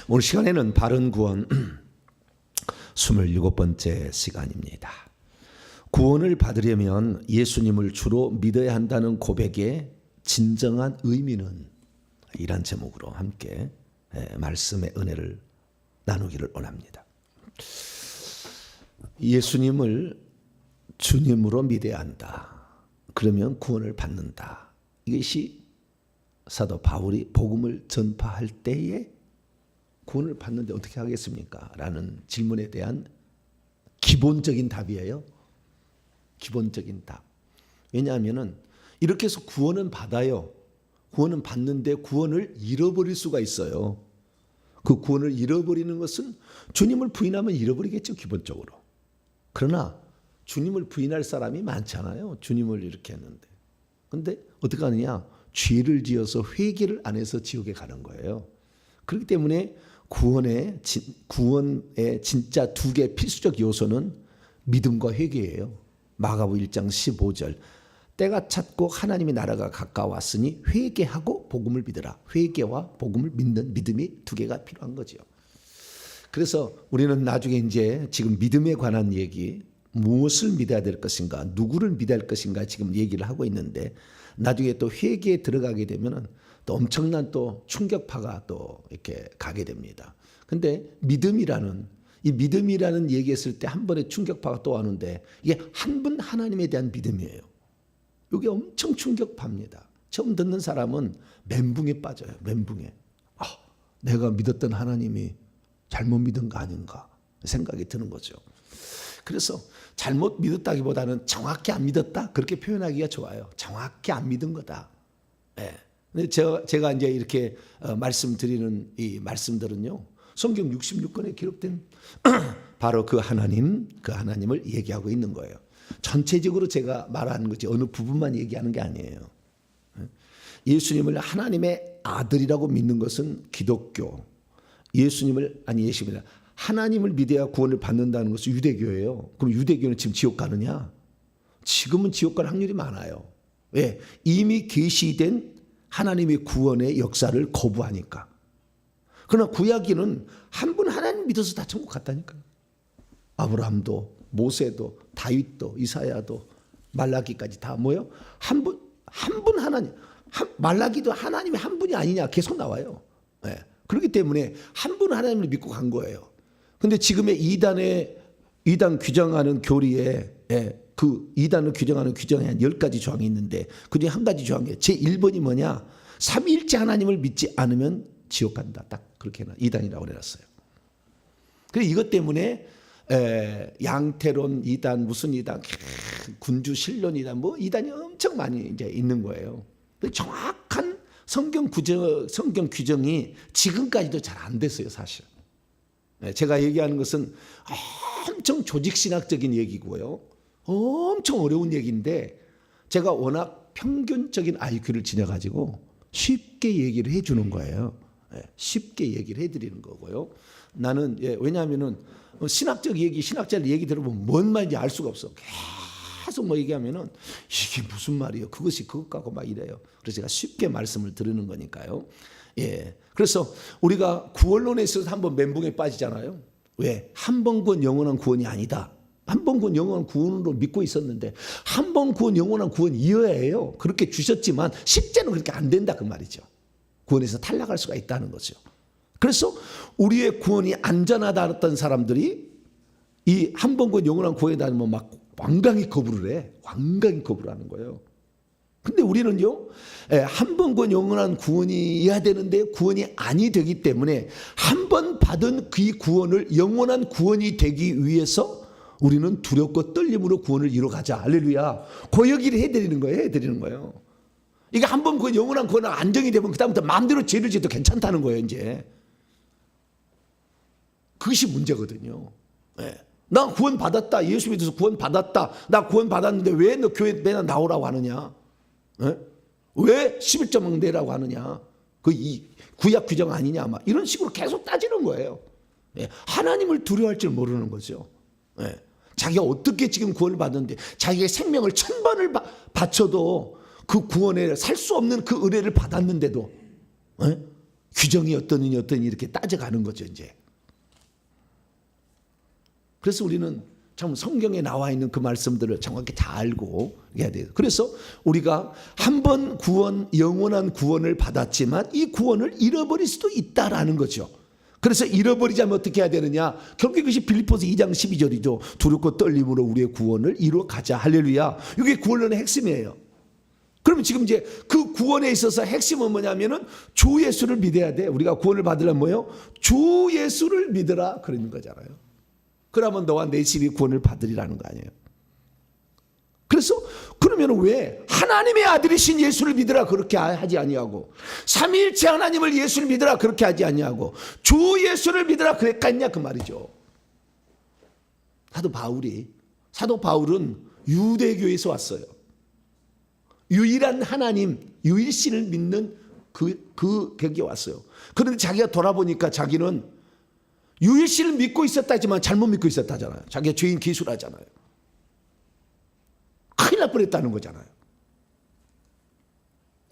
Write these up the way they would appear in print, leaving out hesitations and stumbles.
오늘 시간에는 바른 구원 27번째 시간입니다. 구원을 받으려면 예수님을 주로 믿어야 한다는 고백의 진정한 의미는, 이란 제목으로 함께 말씀의 은혜를 나누기를 원합니다. 예수님을 주님으로 믿어야 한다. 그러면 구원을 받는다. 이것이 사도 바울이 복음을 전파할 때에 구원을 받는데 어떻게 하겠습니까? 라는 질문에 대한 기본적인 답이에요. 기본적인 답. 왜냐하면 이렇게 해서 구원은 받아요. 구원은 받는데 구원을 잃어버릴 수가 있어요. 그 구원을 잃어버리는 것은 주님을 부인하면 잃어버리겠죠, 기본적으로. 그러나 주님을 부인할 사람이 많잖아요. 주님을 이렇게 했는데. 그런데 어떻게 하느냐? 죄를 지어서 회개를 안 해서 지옥에 가는 거예요. 그렇기 때문에 구원의 진짜 두 개 필수적 요소는 믿음과 회개예요. 마가복음 1장 15절. 때가 찼고 하나님의 나라가 가까웠으니 회개하고 복음을 믿으라. 회개와 복음을 믿는 믿음이 두 개가 필요한 거죠. 그래서 우리는 나중에 이제 지금 믿음에 관한 얘기, 무엇을 믿어야 될 것인가, 누구를 믿어야 할 것인가 지금 얘기를 하고 있는데, 나중에 또 회개에 들어가게 되면은 또 엄청난 또 충격파가 또 이렇게 가게 됩니다. 근데 믿음이라는 얘기했을 때 한 번의 충격파가 또 하는데, 이게 한 분 하나님에 대한 믿음이에요. 이게 엄청 충격파입니다. 처음 듣는 사람은 멘붕에 빠져요. 멘붕에. 내가 믿었던 하나님이 잘못 믿은 거 아닌가 생각이 드는 거죠. 그래서 잘못 믿었다기보다는 정확히 안 믿었다, 그렇게 표현하기가 좋아요. 정확히 안 믿은 거다. 근데 제가 이제 이렇게 말씀드리는 이 말씀들은요, 성경 66권에 기록된 바로 그 하나님을 얘기하고 있는 거예요. 전체적으로 제가 말하는 거지 어느 부분만 얘기하는 게 아니에요. 예수님을 하나님의 아들이라고 믿는 것은 기독교, 하나님을 믿어야 구원을 받는다는 것은 유대교예요. 그럼 유대교는 지금 지옥 가느냐? 지금은 지옥 갈 확률이 많아요. 왜? 이미 계시된 하나님의 구원의 역사를 거부하니까. 그러나 구약에는 한 분 하나님 믿어서 다 천국 갔다니까요. 아브라함도, 모세도, 다윗도, 이사야도, 말라기까지 다 뭐예요? 한 분 하나님. 말라기도 하나님의 한 분이 아니냐 계속 나와요. 그렇기 때문에 한 분 하나님을 믿고 간 거예요. 근데 지금의 이단 규정하는 교리에 그 이단을 규정하는 규정에 한 10가지 조항이 있는데, 그중에 한 가지 조항이에요. 제1번이 뭐냐? 삼위일체 하나님을 믿지 않으면 지옥 간다. 딱 그렇게 이단이라고 해놨어요. 그래서 이것 때문에 양태론 이단, 무슨 이단, 군주 신론 이단, 뭐 이단이 엄청 많이 이제 있는 거예요. 정확한 성경 규정이 지금까지도 잘 안 됐어요, 사실. 제가 얘기하는 것은 엄청 조직신학적인 얘기고요. 엄청 어려운 얘기인데, 제가 워낙 평균적인 IQ를 지녀가지고 쉽게 얘기를 해주는 거예요. 쉽게 얘기를 해드리는 거고요. 나는 왜냐하면은 신학적 얘기, 신학자들 얘기 들어보면 뭔 말인지 알 수가 없어. 계속 뭐 얘기하면은 이게 무슨 말이에요? 그것이 그것 같고 막 이래요. 그래서 제가 쉽게 말씀을 드리는 거니까요. 그래서 우리가 구원론에 있어서 한번 멘붕에 빠지잖아요. 왜? 한 번 구원 영원한 구원이 아니다. 한 번 구원 영원한 구원으로 믿고 있었는데, 한 번 구원 영원한 구원이어야 해요. 그렇게 주셨지만 실제는 그렇게 안 된다 그 말이죠. 구원에서 탈락할 수가 있다는 거죠. 그래서 우리의 구원이 안전하다던 사람들이 이 한 번 구원 영원한 구원에 대한 막 완강히 거부를 해. 완강히 거부를 하는 거예요. 근데 우리는요, 한 번 구원 영원한 구원이어야 되는데 구원이 아니 되기 때문에 한 번 받은 그 구원을 영원한 구원이 되기 위해서 우리는 두렵고 떨림으로 구원을 이뤄가자. 할렐루야. 그 얘기를 해드리는 거예요. 이게 한 번 구원 영원한 구원은 안정이 되면 그다음부터 마음대로 죄를 지어도 괜찮다는 거예요, 이제. 그것이 문제거든요. 나 구원 받았다. 예수 믿어서 구원 받았다. 나 구원 받았는데 왜 너 교회 맨날 나오라고 하느냐? 왜 11조만 내라고 하느냐? 이 구약 규정 아니냐? 막 이런 식으로 계속 따지는 거예요. 하나님을 두려워할 줄 모르는 거죠. 자기가 어떻게 지금 구원을 받는데, 자기의 생명을 1000번을 바쳐도 그 구원에 살 수 없는 그 은혜를 받았는데도 규정이 어떠니 이렇게 따져가는 거죠, 이제. 그래서 우리는 참 성경에 나와 있는 그 말씀들을 정확히 다 알고 해야 돼요. 그래서 우리가 한 번 구원, 영원한 구원을 받았지만 이 구원을 잃어버릴 수도 있다라는 거죠. 그래서 잃어버리자면 어떻게 해야 되느냐? 결국 이것이 빌립보서 2장 12절이죠. 두렵고 떨림으로 우리의 구원을 이루어 가자. 할렐루야. 이게 구원론의 핵심이에요. 그러면 지금 이제 그 구원에 있어서 핵심은 뭐냐면은 주 예수를 믿어야 돼. 우리가 구원을 받으려면 뭐예요? 주 예수를 믿으라 그러는 거잖아요. 그러면 너와 내 집이 구원을 받으리라는 거 아니에요. 그래서 그러면 왜 하나님의 아들이신 예수를 믿으라 그렇게 하지 아니하고 삼위일체 하나님을 예수를 믿으라 그렇게 하지 아니하고 주 예수를 믿으라 그랬겠냐 그 말이죠. 사도 바울은 유대교에서 왔어요. 유일한 하나님, 유일신을 믿는 그 격에 왔어요. 그런데 자기가 돌아보니까 자기는 유일신을 믿고 있었다지만 잘못 믿고 있었다잖아요. 자기가 죄인 기술하잖아요. 큰일 날 뻔했다는 거잖아요.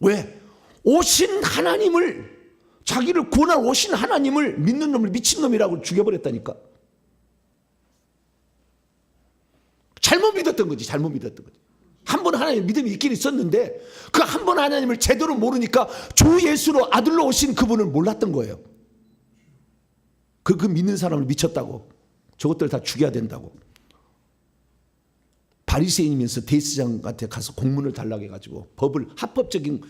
왜? 오신 하나님을, 자기를 구원할 오신 하나님을 믿는 놈을 미친놈이라고 죽여버렸다니까. 잘못 믿었던 거지. 한 번 하나님 믿음이 있긴 있었는데 그 한 번 하나님을 제대로 모르니까 주 예수로 아들로 오신 그분을 몰랐던 거예요. 그 믿는 사람을 미쳤다고, 저것들 다 죽여야 된다고. 바리새인이면서 대제사장한테 가서 공문을 달라고 해가지고 법을, 합법적인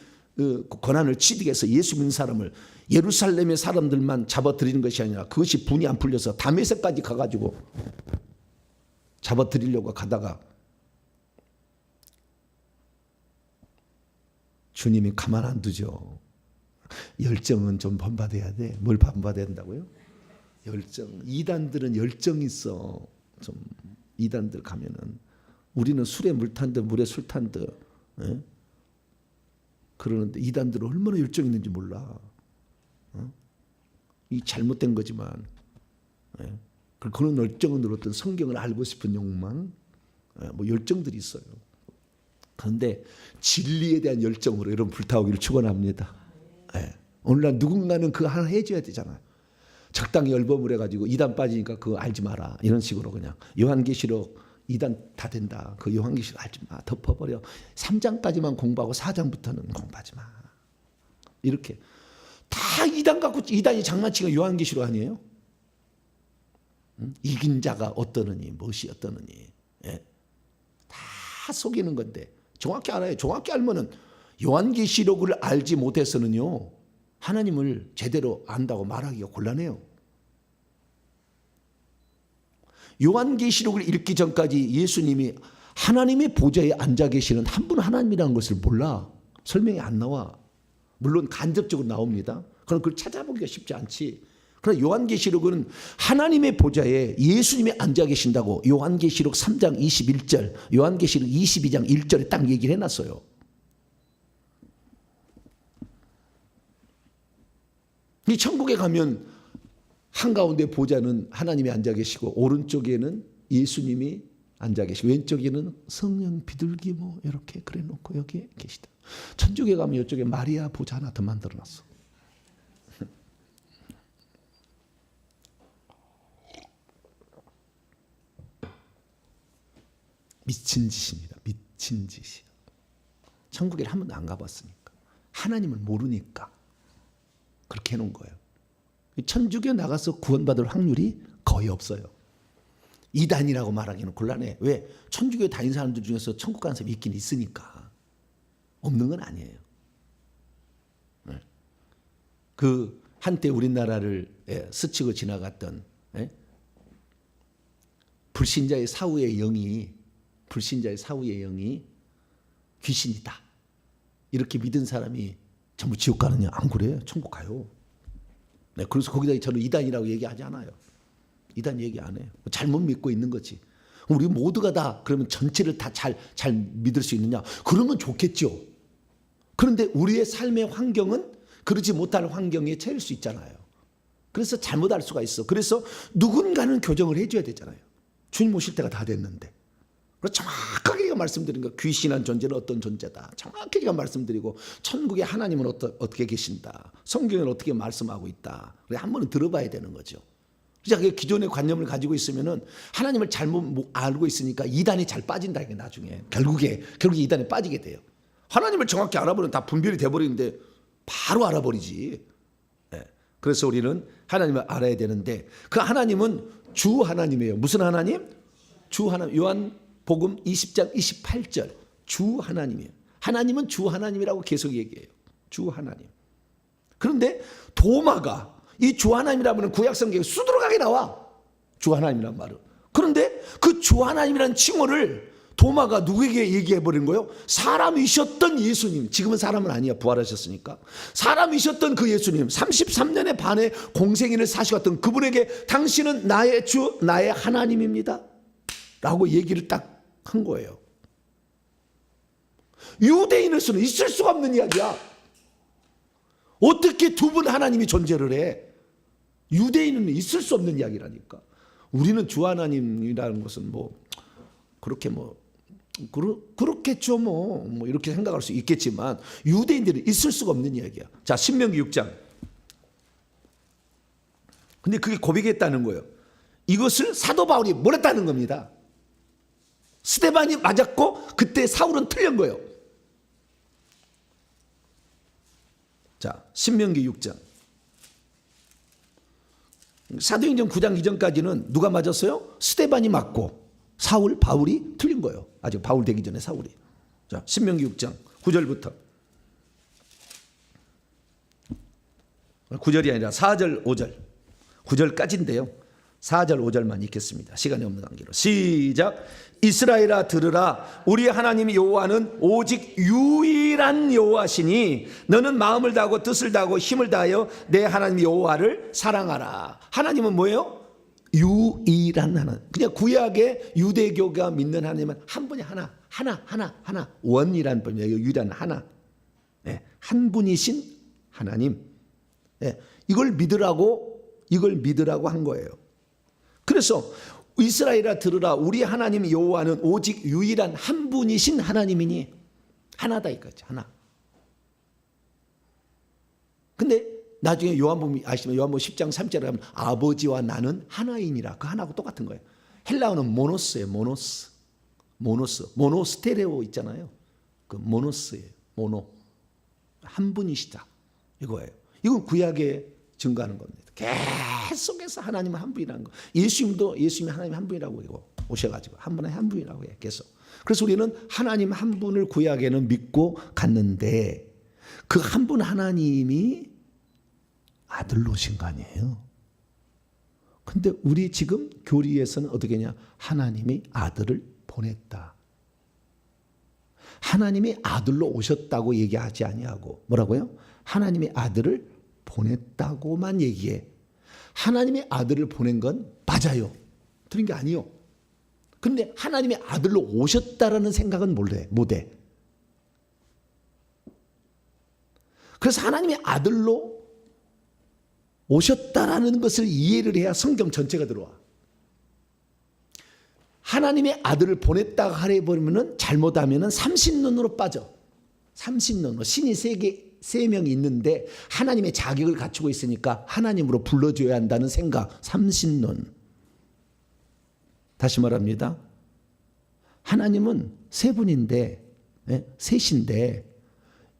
권한을 취득 해서 예수 믿는 사람을 예루살렘의 사람들만 잡아들이는 것이 아니라 그것이 분이 안 풀려서 다메섹까지 가가지고 잡아들이려고 가다가 주님이 가만 안 두죠. 열정은 좀 본받아야 돼. 뭘 본받아야 된다고요? 열정. 이단들은 열정이 있어. 좀 이단들 가면은 우리는 술에 물 탄 듯 물에 술 탄 듯 그러는데 이단들은 얼마나 열정 있는지 몰라. 이 잘못된 거지만 그런 열정은 어떤 성경을 알고 싶은 욕망, 뭐 열정들이 있어요. 그런데 진리에 대한 열정으로 여러분 불타오기를 축원합니다. 오늘날 누군가는 그거 하나 해줘야 되잖아요. 적당히 열범을 해가지고 이단 빠지니까 그거 알지 마라 이런 식으로 그냥 요한계시록 2단 다 된다. 그 요한계시록 알지 마. 덮어버려. 3장까지만 공부하고 4장부터는 공부하지 마. 이렇게 다 2단 갖고 2단이 장난치가 요한계시록 아니에요? 이긴 자가 어떠느니 무엇이 어떠느니 다 속이는 건데 정확히 알아요. 정확히 알면은 요한계시록을 알지 못해서는요 하나님을 제대로 안다고 말하기가 곤란해요. 요한계시록을 읽기 전까지 예수님이 하나님의 보좌에 앉아 계시는 한 분 하나님이라는 것을 몰라. 설명이 안 나와. 물론 간접적으로 나옵니다. 그럼 그걸 찾아보기가 쉽지 않지. 그러나 요한계시록은 하나님의 보좌에 예수님이 앉아 계신다고 요한계시록 3장 21절, 요한계시록 22장 1절에 딱 얘기를 해놨어요. 이 천국에 가면 한가운데 보좌는 하나님이 앉아 계시고 오른쪽에는 예수님이 앉아 계시고 왼쪽에는 성령 비둘기 뭐 이렇게 그래 놓고 여기에 계시다. 천국에 가면 이쪽에 마리아 보좌 하나 더 만들어 놨어. 미친 짓입니다. 미친 짓이야. 천국에 한 번도 안 가봤으니까. 하나님을 모르니까 그렇게 해놓은 거예요. 천주교 나가서 구원받을 확률이 거의 없어요. 이단이라고 말하기는 곤란해. 왜? 천주교 다닌 사람들 중에서 천국 가는 사람이 있긴 있으니까. 없는 건 아니에요. 그 한때 우리나라를 스치고 지나갔던 불신자의 사후의 영이 귀신이다. 이렇게 믿은 사람이 전부 지옥 가느냐? 안 그래요. 천국 가요. 네, 그래서 거기다 저는 이단이라고 얘기하지 않아요. 이단 얘기 안 해요. 잘못 믿고 있는 거지. 우리 모두가 다 그러면 전체를 다 잘 믿을 수 있느냐? 그러면 좋겠죠. 그런데 우리의 삶의 환경은 그러지 못할 환경에 처할 수 있잖아요. 그래서 잘못할 수가 있어. 그래서 누군가는 교정을 해줘야 되잖아요. 주님 오실 때가 다 됐는데. 그래서 정확하게 제가 말씀드린 거, 귀신한 존재는 어떤 존재다. 정확하게 제가 말씀드리고, 천국에 하나님은 어떻게 계신다. 성경은 어떻게 말씀하고 있다. 그래 한 번은 들어봐야 되는 거죠. 그래서 기존의 관념을 가지고 있으면은 하나님을 잘못 알고 있으니까 이단이 잘 빠진다. 이게 나중에 결국에 이단에 빠지게 돼요. 하나님을 정확히 알아보면 다 분별이 돼버리는데 바로 알아버리지. 네. 그래서 우리는 하나님을 알아야 되는데 그 하나님은 주 하나님이에요. 무슨 하나님? 주 하나님. 요한복음 20장 28절 주 하나님이에요. 하나님은 주 하나님이라고 계속 얘기해요. 주 하나님. 그런데 도마가 이 주 하나님이라면 구약성경에 수두룩하게 나와. 주 하나님이란 말은. 그런데 그 주 하나님이라는 칭호를 도마가 누구에게 얘기해 버린 거예요? 사람이셨던 예수님. 지금은 사람은 아니야. 부활하셨으니까. 사람이셨던 그 예수님. 33년의 반의 공생애를 사시었던 그분에게 당신은 나의 주, 나의 하나님입니다. 라고 얘기를 딱 한 거예요. 유대인으로서는 있을 수가 없는 이야기야. 어떻게 두 분 하나님이 존재를 해? 유대인은 있을 수 없는 이야기라니까. 우리는 주 하나님이라는 것은 그렇겠죠 뭐 이렇게 생각할 수 있겠지만 유대인들은 있을 수가 없는 이야기야. 자, 신명기 6장. 근데 그게 고백했다는 거예요. 이것을 사도 바울이 몰았다는 겁니다. 스데반이 맞았고 그때 사울은 틀린 거예요. 자, 신명기 6장. 사도행전 9장 이전까지는 누가 맞았어요? 스데반이 맞고 바울이 틀린 거예요. 아직 바울 되기 전에 사울이. 자, 신명기 6장 9절부터. 9절이 아니라 4절 5절. 9절까지인데요. 4절 5절만 읽겠습니다. 시간이 없는 관계로. 시작. 이스라엘아 들으라. 우리 하나님 여호와는 오직 유일한 여호와시니 너는 마음을 다하고 뜻을 다하고 힘을 다하여 내 하나님 여호와를 사랑하라. 하나님은 뭐예요? 유일한 하나님. 그냥 구약의 유대교가 믿는 하나님은 한 분이 하나. 원이란 분이에요. 유일한 하나. 네, 한 분이신 하나님. 네, 이걸 믿으라고 한 거예요. 그래서 이스라엘아 들으라. 우리 하나님 여호와는 오직 유일한 한 분이신 하나님이니 하나다 이거죠. 하나. 근데 나중에 요한복음 아시면 요한복음 10장 3절에 하면 아버지와 나는 하나이니라. 그 하나하고 똑같은 거예요. 헬라어는 모노스예요. 모노스테레오 있잖아요. 그 모노스예요. 한 분이시다. 이거예요. 이건 구약에 증거하는 겁니다. 계속해서 하나님은 한 분이라는 거. 예수님이 하나님 한 분이라고 오셔가지고 한 분의 한 분이라고 해 계속. 그래서 우리는 하나님 한 분을 구약에는 믿고 갔는데 그 한 분 하나님이 아들로 오신 거 아니에요. 근데 우리 지금 교리에서는 어떻게 하냐? 하나님이 아들을 보냈다. 하나님이 아들로 오셨다고 얘기하지 아니하고 뭐라고요? 하나님이 아들을 보냈다고만 얘기해. 하나님의 아들을 보낸 건 맞아요. 틀린 게 아니요. 그런데 하나님의 아들로 오셨다라는 생각은 못해. 그래서 하나님의 아들로 오셨다라는 것을 이해를 해야 성경 전체가 들어와. 하나님의 아들을 보냈다고 하려버리면 잘못하면 삼신론으로 빠져. 삼신론으로 신이 세 명이 있는데 하나님의 자격을 갖추고 있으니까 하나님으로 불러줘야 한다는 생각. 삼신론. 다시 말합니다. 하나님은 세 분인데 셋인데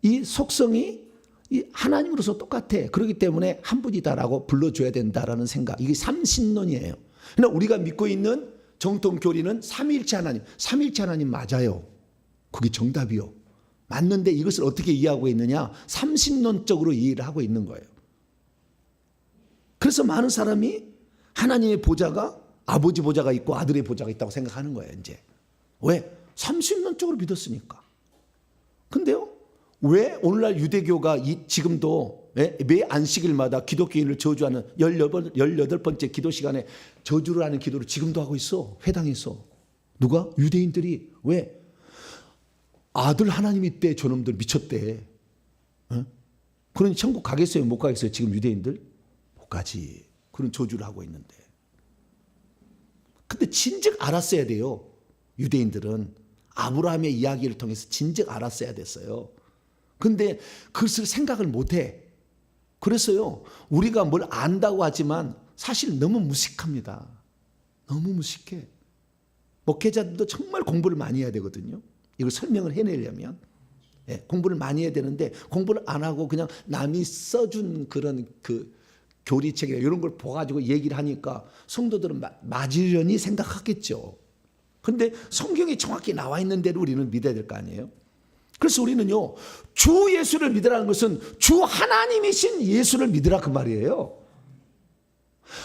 이 속성이 이 하나님으로서 똑같아. 그렇기 때문에 한 분이다라고 불러줘야 된다라는 생각. 이게 삼신론이에요. 그러나 우리가 믿고 있는 정통 교리는 삼위일체 하나님 맞아요. 그게 정답이요. 맞는데 이것을 어떻게 이해하고 있느냐? 삼신론적으로 이해를 하고 있는 거예요. 그래서 많은 사람이 하나님의 보좌가 아버지 보좌가 있고 아들의 보좌가 있다고 생각하는 거예요. 이제 왜? 삼신론적으로 믿었으니까. 근데요, 왜 오늘날 유대교가 지금도 매 안식일마다 기독교인을 저주하는 18번째 기도 시간에 저주를 하는 기도를 지금도 하고 있어. 회당에서. 누가? 유대인들이. 왜? 아들 하나님 있대. 저놈들 미쳤대. 그러니 천국 가겠어요? 못 가겠어요? 지금 유대인들? 못 가지. 그런 저주를 하고 있는데. 근데 진즉 알았어야 돼요. 유대인들은 아브라함의 이야기를 통해서 진즉 알았어야 됐어요. 근데 그것을 생각을 못해. 그래서요, 우리가 뭘 안다고 하지만 사실 너무 무식합니다. 너무 무식해. 목회자들도 정말 공부를 많이 해야 되거든요. 이걸 설명을 해내려면. 공부를 많이 해야 되는데 공부를 안 하고 그냥 남이 써준 그런 그 교리책이나 이런 걸 보가지고 얘기를 하니까 성도들은 맞으려니 생각하겠죠. 근데 성경이 정확히 나와 있는 대로 우리는 믿어야 될 거 아니에요. 그래서 우리는요, 주 예수를 믿으라는 것은 주 하나님이신 예수를 믿으라 그 말이에요.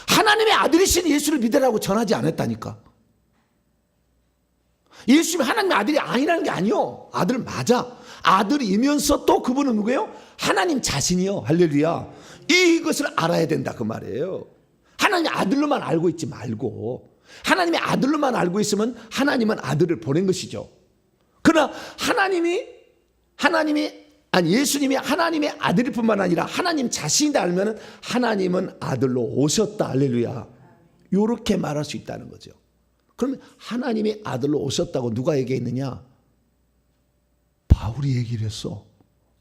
하나님의 아들이신 예수를 믿으라고 전하지 않았다니까. 예수님이 하나님의 아들이 아니라는 게 아니요. 아들 맞아. 아들이면서 또 그분은 누구예요? 하나님 자신이요. 할렐루야. 이것을 알아야 된다 그 말이에요. 하나님의 아들로만 알고 있지 말고, 하나님의 아들로만 알고 있으면 하나님은 아들을 보낸 것이죠. 그러나 예수님이 하나님의 아들일 뿐만 아니라 하나님 자신이다 알면 하나님은 아들로 오셨다. 할렐루야. 이렇게 말할 수 있다는 거죠. 그러면 하나님의 아들로 오셨다고 누가 얘기했느냐? 바울이 얘기를 했어.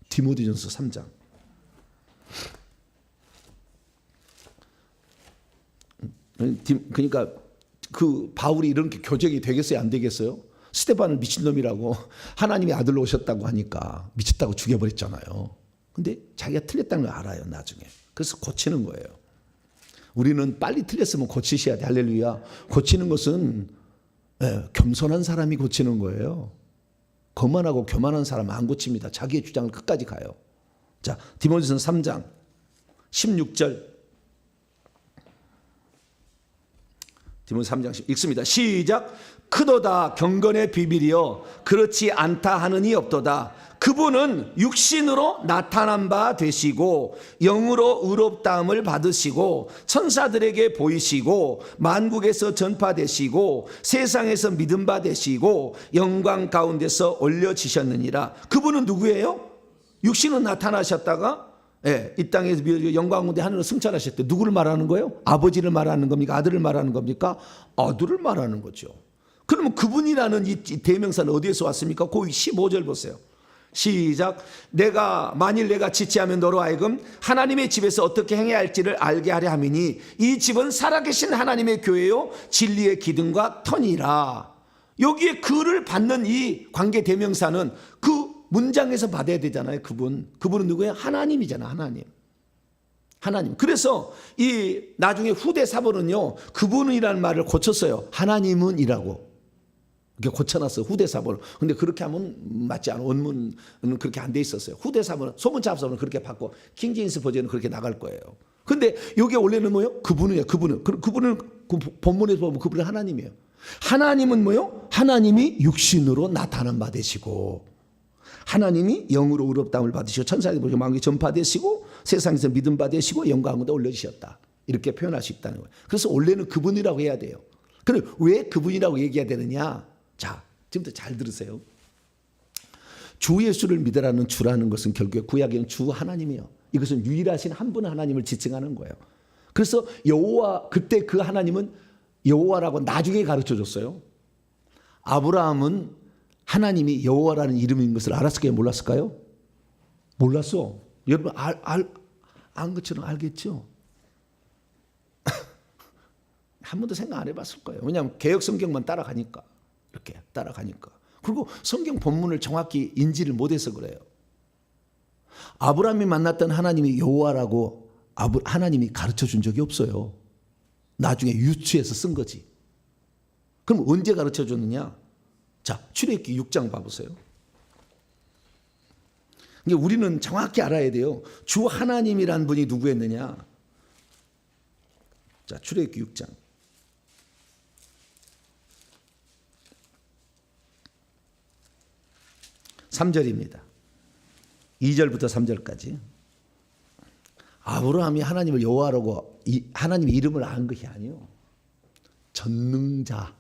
디모데전서 3장. 그러니까 그 바울이 이렇게 교적이 되겠어요? 안 되겠어요? 스데반은 미친놈이라고 하나님의 아들로 오셨다고 하니까 미쳤다고 죽여버렸잖아요. 근데 자기가 틀렸다는 걸 알아요, 나중에. 그래서 고치는 거예요. 우리는 빨리 틀렸으면 고치셔야 돼. 할렐루야. 고치는 것은 겸손한 사람이 고치는 거예요. 거만하고 교만한 사람은 안 고칩니다. 자기의 주장을 끝까지 가요. 자, 디모데전서 3장 16절. 디모데 3장 읽습니다. 시작. 크도다 경건의 비밀이여 그렇지 않다 하느니 없도다. 그분은 육신으로 나타난 바 되시고 영으로 의롭다함을 받으시고 천사들에게 보이시고 만국에서 전파되시고 세상에서 믿음 바 되시고 영광 가운데서 올려지셨느니라. 그분은 누구예요? 육신으로 나타나셨다가 이 땅에서 영광 가운데 하늘로 승천하셨대. 누구를 말하는 거예요? 아버지를 말하는 겁니까? 아들을 말하는 겁니까? 아들을 말하는 거죠. 그러면 그분이라는 이 대명사는 어디에서 왔습니까? 그 15절 보세요. 시작. 만일 내가 지체하면 너로 하여금 하나님의 집에서 어떻게 행해야 할지를 알게 하려 함이니 이 집은 살아계신 하나님의 교회요 진리의 기둥과 터니라. 여기에 그를 받는 이 관계 대명사는 그 문장에서 받아야 되잖아요. 그분은 누구예요? 하나님이잖아. 하나님. 그래서 이 나중에 후대 사본은요 그분이라는 말을 고쳤어요. 하나님은이라고 이렇게 고쳐놨어요. 후대 사본은. 근데 그렇게 하면 맞지 않아. 원문은 그렇게 안 돼 있었어요. 후대 사본은 소문자 합사본은 그렇게 받고 킹제임스 버전은 그렇게 나갈 거예요. 근데 여기 원래는 뭐예요? 그분은 그 본문에서 보면 그분은 하나님이에요. 하나님은 뭐예요? 하나님이 육신으로 나타난 바 되시고 하나님이 영으로 의롭다함을 받으시고 천사들에게 보시고 만국에 전파되시고 세상에서 믿음 받으시고 영광 가운데 올려주셨다. 이렇게 표현할 수 있다는 거예요. 그래서 원래는 그분이라고 해야 돼요. 그럼 왜 그분이라고 얘기해야 되느냐? 자, 지금부터 잘 들으세요. 주 예수를 믿으라는 주라는 것은 결국에 구약에는 주 하나님이에요. 이것은 유일하신 한 분 하나님을 지칭하는 거예요. 그래서 여호와, 그때 그 하나님은 여호와라고 나중에 가르쳐 줬어요. 아브라함은 하나님이 여호와라는 이름인 것을 알았을까요? 몰랐을까요? 몰랐어. 여러분 안 것처럼 알겠죠? 한 번도 생각 안 해봤을 거예요. 왜냐하면 개역 성경만 따라가니까. 이렇게 따라가니까. 그리고 성경 본문을 정확히 인지를 못해서 그래요. 아브라함이 만났던 하나님이 여호와라고 하나님이 가르쳐 준 적이 없어요. 나중에 유추해서 쓴 거지. 그럼 언제 가르쳐 줬느냐? 자, 출애굽기 6장 봐보세요. 우리는 정확히 알아야 돼요. 주 하나님이란 분이 누구였느냐? 자, 출애굽기 6장. 3절입니다. 2절부터 3절까지. 아브라함이 하나님을 여호와라고 하나님의 이름을 안 것이 아니요. 전능자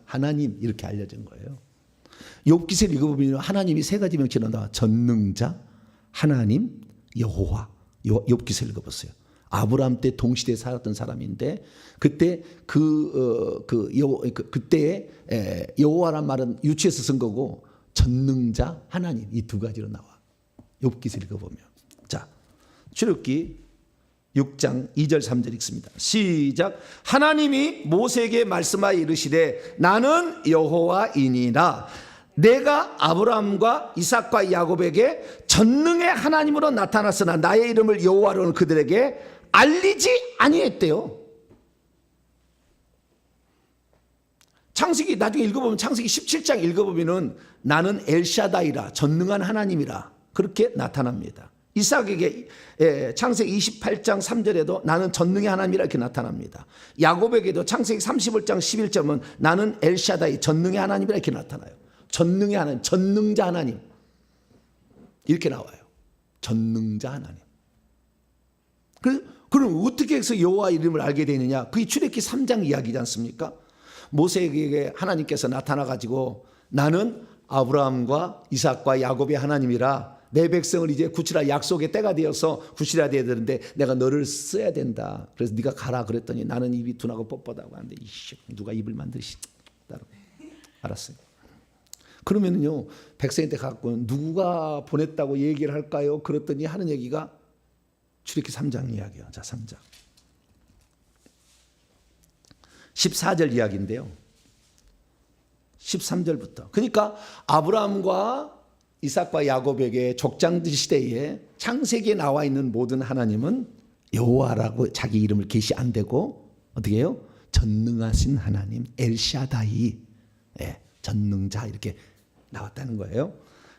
하나님 이렇게 알려진 거예요. 욥기서를 읽어보면 하나님이 세 가지 명칭으로 나와. 전능자, 하나님, 여호와. 욥기서 읽어보세요. 아브라함 때 동시대에 살았던 사람인데 그때 그때의 여호와란 말은 유치해서 쓴 거고 전능자 하나님 이 두 가지로 나와. 욥기서 읽어보면. 자, 출애굽기 6장 2절 3절 읽습니다. 시작. 하나님이 모세에게 말씀하여 이르시되 나는 여호와이니라. 내가 아브라함과 이삭과 야곱에게 전능의 하나님으로 나타났으나 나의 이름을 여호와로는 그들에게 알리지 아니했대요. 창세기 나중에 읽어보면 창세기 17장 읽어보면은 나는 엘샤다이라 전능한 하나님이라 그렇게 나타납니다. 이삭에게 창세기 28장 3절에도 나는 전능의 하나님이라 이렇게 나타납니다. 야곱에게도 창세기 35장 11절은 나는 엘샤다이 전능의 하나님이라 이렇게 나타나요. 전능의 하나님, 전능자 하나님 이렇게 나와요. 전능자 하나님. 그럼 어떻게 해서 여호와 이름을 알게 되느냐? 그게 출애굽기 3장 이야기지 않습니까? 모세에게 하나님께서 나타나가지고 나는 아브라함과 이삭과 야곱의 하나님이라 내 백성을 이제 구치라 약속의 때가 되어서 구치라 되어야 되는데 내가 너를 써야 된다. 그래서 네가 가라 그랬더니 나는 입이 둔하고 뻣뻣하고 하는데 이씨 누가 입을 만드시다고 알았어요. 그러면은요 백성한테 갖고 누가 보냈다고 얘기를 할까요? 그랬더니 하는 얘기가 출애굽기 3장 이야기야. 자 3장 14절 이야기인데요. 13절부터. 그러니까 아브라함과 이삭과 야곱에게 족장 시대에 창세기에 나와 있는 모든 하나님은 여호와라고 자기 이름을 계시 안 되고 어떻게 해요? 전능하신 하나님 엘샤다이 전능자 이렇게 나왔다는 거예요.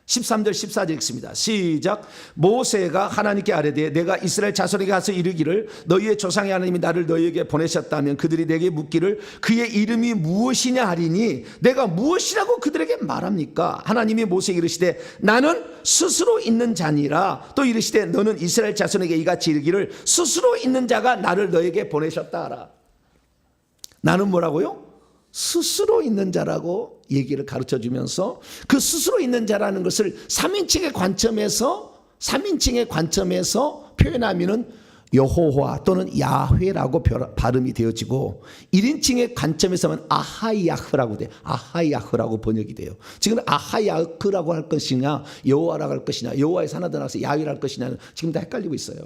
13절 14절 읽습니다. 시작. 모세가 하나님께 아뢰되 내가 이스라엘 자손에게 가서 이르기를 너희의 조상의 하나님이 나를 너희에게 보내셨다면 그들이 내게 묻기를 그의 이름이 무엇이냐 하리니 내가 무엇이라고 그들에게 말합니까? 하나님이 모세에게 이르시되 나는 스스로 있는 자니라. 또 이르시되 너는 이스라엘 자손에게 이같이 이르기를 스스로 있는 자가 나를 너희에게 보내셨다 하라. 나는 뭐라고요? 스스로 있는 자라고 얘기를 가르쳐 주면서 그 스스로 있는 자라는 것을 3인칭의 관점에서 표현하면은 여호와 또는 야훼라고 발음이 되어지고 1인칭의 관점에서는 아하야흐라고 돼. 아하야흐라고 번역이 돼요. 지금 아하야흐라고 할 것이냐 여호와라고 할 것이냐 여호와의 산하다 나서 야훼라 할 것이냐는 지금 다 헷갈리고 있어요.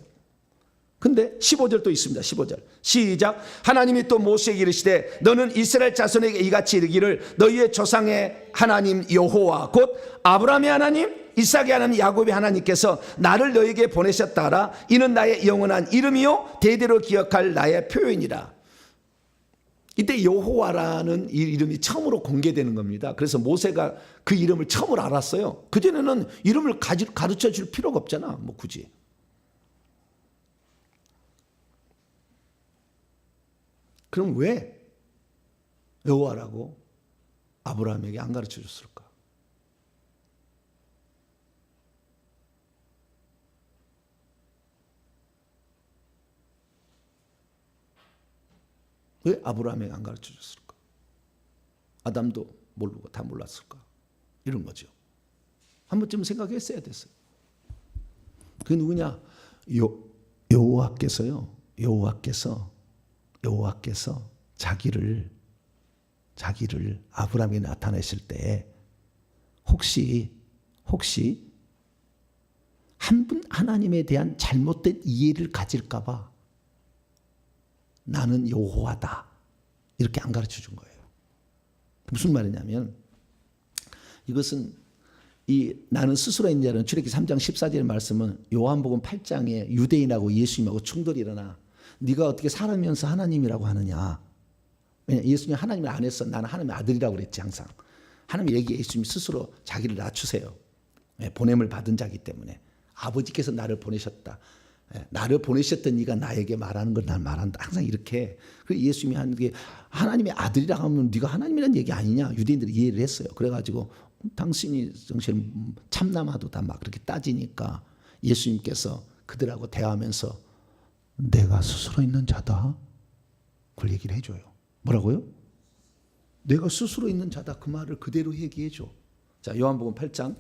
근데 15절 또 있습니다. 15절 시작. 하나님이 또 모세에게 이르시되 너는 이스라엘 자손에게 이같이 이르기를 너희의 조상의 하나님 여호와 곧 아브라함의 하나님 이삭의 하나님 야곱의 하나님께서 나를 너희에게 보내셨다 하라. 이는 나의 영원한 이름이요 대대로 기억할 나의 표현이라. 이때 여호와라는 이름이 처음으로 공개되는 겁니다. 그래서 모세가 그 이름을 처음으로 알았어요. 그전에는 이름을 가르쳐 줄 필요가 없잖아. 뭐 굳이. 그럼 왜 여호와라고 아브라함에게 안 가르쳐 줬을까? 왜 아브라함에게 안 가르쳐 줬을까? 아담도 모르고 다 몰랐을까? 이런 거죠. 한 번쯤 생각했어야 됐어요. 그게 누구냐? 여호와께서 자기를 아브라함에게 나타내실 때 혹시 한 분 하나님에 대한 잘못된 이해를 가질까 봐 나는 여호와다 이렇게 안 가르쳐 준 거예요. 무슨 말이냐면 이것은 이 나는 스스로 있는 자는 출애굽기 3장 14절의 말씀은 요한복음 8장에 유대인하고 예수님하고 충돌이 일어나 네가 어떻게 살아면서 하나님이라고 하느냐. 왜냐 예수님 하나님을 안 했어. 나는 하나님의 아들이라고 그랬지 항상. 하나님 얘기해 예수님이 스스로 자기를 낮추세요. 보냄을 받은 자기 때문에. 아버지께서 나를 보내셨다. 나를 보내셨던 네가 나에게 말하는 걸 난 말한다. 항상 이렇게. 그래서 예수님이 하는 게 하나님의 아들이라고 하면 네가 하나님이라는 얘기 아니냐. 유대인들이 이해를 했어요. 그래가지고 당신이 정신 참남하도 다 막 그렇게 따지니까 예수님께서 그들하고 대화하면서 내가 스스로 있는 자다. 그걸 얘기를 해줘요. 뭐라고요? 내가 스스로 있는 자다. 그 말을 그대로 얘기해줘. 자, 요한복음 8장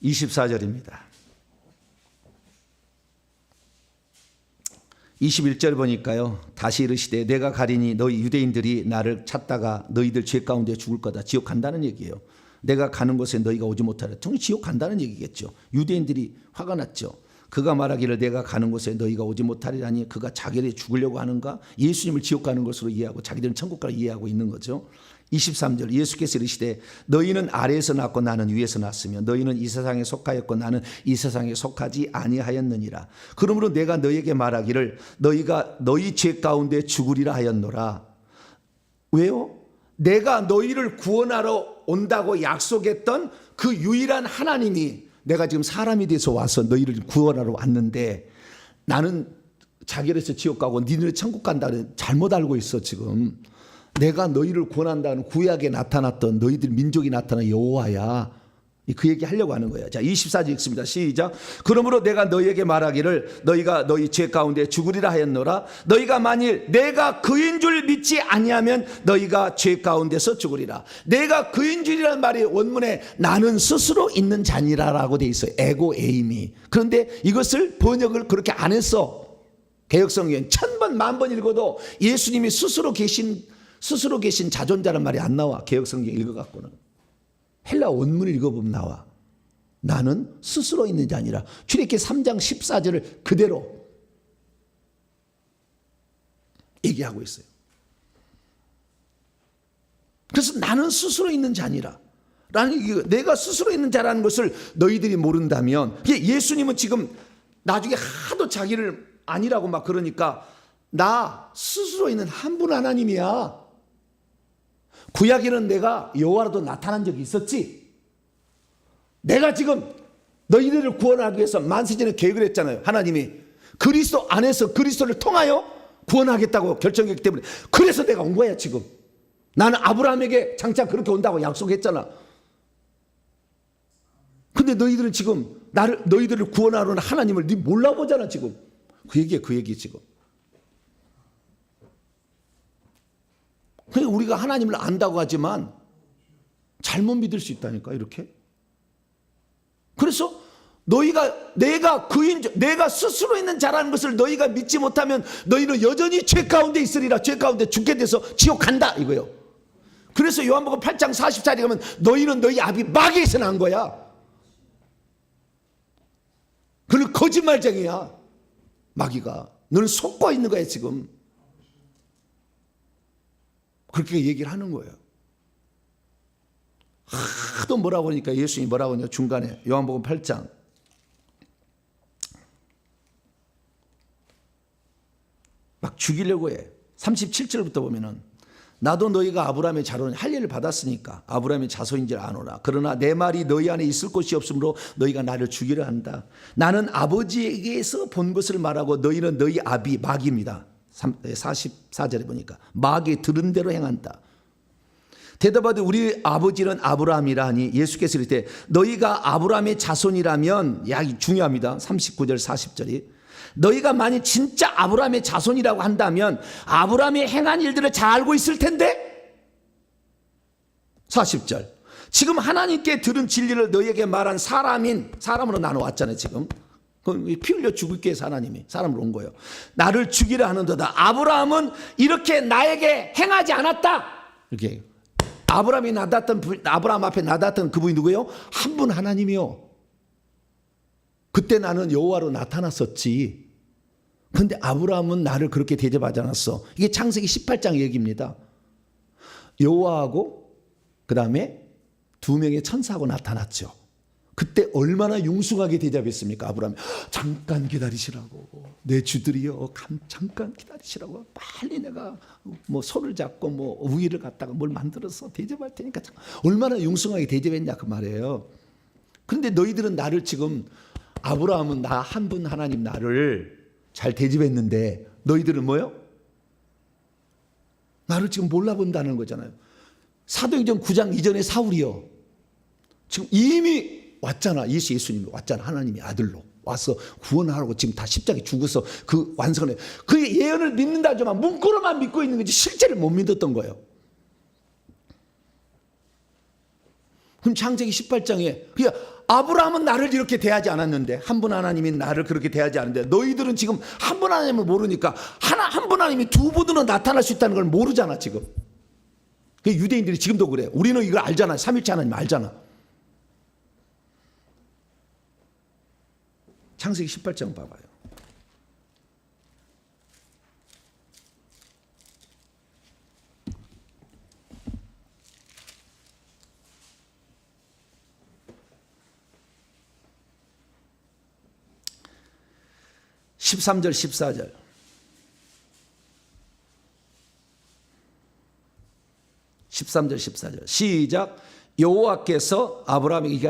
24절입니다. 21절 보니까요. 다시 이르시되 내가 가리니 너희 유대인들이 나를 찾다가 너희들 죄 가운데 죽을 거다. 지옥 간다는 얘기예요. 내가 가는 곳에 너희가 오지 못하라. 정말 지옥 간다는 얘기겠죠. 유대인들이 화가 났죠. 그가 말하기를 내가 가는 곳에 너희가 오지 못하리라니 그가 자기를 죽으려고 하는가? 예수님을 지옥 가는 것으로 이해하고 자기들은 천국 가라 이해하고 있는 거죠. 23절 예수께서 이르시되 너희는 아래에서 났고 나는 위에서 났으며 너희는 이 세상에 속하였고 나는 이 세상에 속하지 아니하였느니라. 그러므로 내가 너희에게 말하기를 너희가 너희 죄 가운데 죽으리라 하였노라. 왜요? 내가 너희를 구원하러 온다고 약속했던 그 유일한 하나님이 내가 지금 사람이 돼서 와서 너희를 구원하러 왔는데 나는 자결해서 지옥 가고 니네는 천국 간다는 잘못 알고 있어. 지금 내가 너희를 구원한다는 구약에 나타났던 너희들 민족이 나타난 여호와야. 그 얘기 하려고 하는 거예요. 자, 24절 읽습니다. 시작. 그러므로 내가 너희에게 말하기를 너희가 너희 죄 가운데 죽으리라 하였노라. 너희가 만일 내가 그인 줄 믿지 아니하면 너희가 죄 가운데서 죽으리라. 내가 그인 줄이라는 말이 원문에 나는 스스로 있는 자니라라고 돼 있어요. 에고 에임이. 그런데 이것을 번역을 그렇게 안 했어. 개역성경 1000번 10,000번 읽어도 예수님이 스스로 계신 자존자란 말이 안 나와. 개역성경 읽어갖고는. 헬라 원문을 읽어보면 나와. 나는 스스로 있는 자 아니라. 출애굽기 3장 14절을 그대로 얘기하고 있어요. 그래서 나는 스스로 있는 자니라. 내가 스스로 있는 자라는 것을 너희들이 모른다면, 예수님은 지금 나중에 하도 자기를 아니라고 막 그러니까 나 스스로 있는 한 분 하나님이야. 구약에는 내가 여호와로도 나타난 적이 있었지. 내가 지금 너희들을 구원하기 위해서 만세전에 계획을 했잖아요. 하나님이 그리스도 안에서 그리스도를 통하여 구원하겠다고 결정했기 때문에 그래서 내가 온 거야. 지금 나는 아브라함에게 장차 그렇게 온다고 약속했잖아. 근데 너희들은 지금 너희들을 구원하러 온 하나님을 네 몰라보잖아. 지금 그 얘기 지금. 그러니까 우리가 하나님을 안다고 하지만 잘못 믿을 수 있다니까. 이렇게. 그래서 내가 스스로 있는 자라는 것을 너희가 믿지 못하면 너희는 여전히 죄 가운데 있으리라. 죄 가운데 죽게 돼서 지옥 간다 이거예요. 그래서 요한복음 8장 44절에 가면 너희는 너희 아비 마귀에서 난 거야. 그는 거짓말쟁이야. 마귀가. 너는 속고 있는 거야 지금. 그렇게 얘기를 하는 거예요. 하도 뭐라고 하니까 예수님이 뭐라고 하냐. 중간에 요한복음 8장 막 죽이려고 해. 37절부터 보면은 나도 너희가 아브라함의 자손 할례를 받았으니까 아브라함의 자손인 줄 아노라. 그러나 내 말이 너희 안에 있을 곳이 없으므로 너희가 나를 죽이려 한다. 나는 아버지에게서 본 것을 말하고 너희는 너희 아비 마귀입니다. 44절에 보니까 마귀 들은 대로 행한다. 대답하되 우리 아버지는 아브라함이라 하니 예수께서 이르되 너희가 아브라함의 자손이라면, 중요합니다. 39절 40절이 너희가 만약 진짜 아브라함의 자손이라고 한다면 아브라함이 행한 일들을 잘 알고 있을 텐데. 40절 지금 하나님께 들은 진리를 너희에게 말한 사람으로 나눠왔잖아요. 지금 피 흘려 죽을게 해서 하나님이 사람으로 온 거예요. 나를 죽이려 하는도다. 아브라함은 이렇게 나에게 행하지 않았다. 이렇게 아브라함 앞에 나닿았던 그분이 누구예요? 한 분 하나님이요. 그때 나는 여호와로 나타났었지. 그런데 아브라함은 나를 그렇게 대접하지 않았어. 이게 창세기 18장 얘기입니다. 여호와하고 그 다음에 2명의 천사하고 나타났죠. 그때 얼마나 융숭하게 대접했습니까? 아브라함이 잠깐 기다리시라고. 내 주들이여 잠깐 기다리시라고. 빨리 내가 손을 잡고 우위를 갖다가 뭘 만들어서 대접할 테니까. 얼마나 융숭하게 대접했냐 그 말이에요. 그런데 너희들은 나를 지금, 아브라함은 나 한 분 하나님 나를 잘 대접했는데 너희들은 뭐요? 나를 지금 몰라본다는 거잖아요. 사도행전 9장 이전에 사울이요. 지금 이미 왔잖아. 예수님이 왔잖아. 하나님이 아들로 와서 구원하라고 지금 다 십자가에 죽어서 그 완성을 해. 그 예언을 믿는다 하지만 문구로만 믿고 있는 거지 실제를 못 믿었던 거예요. 그럼 창세기 18장에 아브라함은 나를 이렇게 대하지 않았는데, 한 분 하나님이 나를 그렇게 대하지 않는데, 너희들은 지금 한 분 하나님을 모르니까 한 분 하나님이 두 분으로 나타날 수 있다는 걸 모르잖아 지금. 유대인들이 지금도 그래. 우리는 이걸 알잖아. 삼일체 하나님 알잖아. 창세기 18장 봐봐요. (13절) (14절) (13절) (14절) 시작. 여호와께서 아브라함에게 이제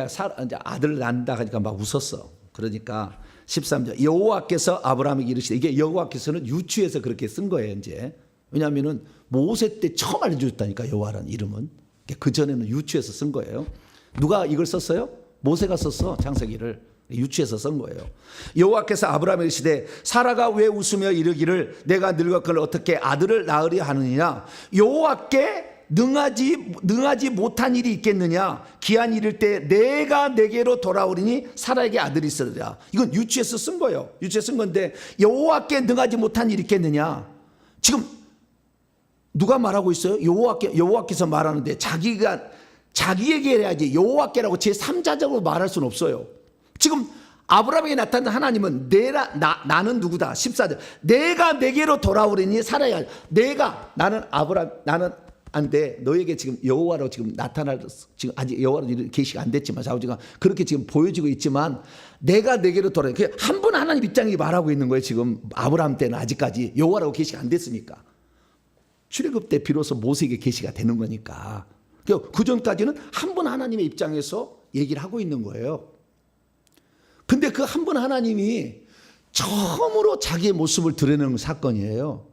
아들을 낳는다 하니까 막 웃었어. 그러니까 13절 여호와께서 아브라함에게 이르시되, 이게 여호와께서는 유추해서 그렇게 쓴 거예요 이제. 왜냐하면은 모세 때 처음 알려줬다니까 여호와라는 이름은. 그 전에는 유추해서 쓴 거예요. 누가 이걸 썼어요? 모세가 썼어. 창세기를 유추해서 쓴 거예요. 여호와께서 아브라함에게 이르시되 사라가 왜 웃으며 이르기를 내가 늙었거늘 어떻게 아들을 낳으려 하느냐. 여호와께 능하지 못한 일이 있겠느냐. 기한 이를 때 내가 내게로 돌아오리니 사라에게 아들이 있으리라. 이건 유추해서 쓴 거예요. 유추해서 쓴 건데 여호와께 능하지 못한 일이 있겠느냐. 지금 누가 말하고 있어요? 여호와께서 말하는데 자기에게 해야지 여호와께라고 제3자적으로 말할 수는 없어요. 지금 아브라함에게 나타난 하나님은 나는 누구다. 14절 내가 내게로 돌아오리니 사라야. 나는 안 돼. 너에게 지금 여호와로 지금 지금 아직 여호와로 계시가 안 됐지만 아버지가 그렇게 지금 보여지고 있지만 내가 내게로 돌아오니 한 분 하나님 입장이 말하고 있는 거예요. 지금 아브라함 때는 아직까지 여호와라고 계시가 안 됐으니까. 출애굽 때 비로소 모세에게 계시가 되는 거니까. 그 전까지는 한 분 하나님의 입장에서 얘기를 하고 있는 거예요. 근데 그 한 분 하나님이 처음으로 자기의 모습을 드러내는 사건이에요.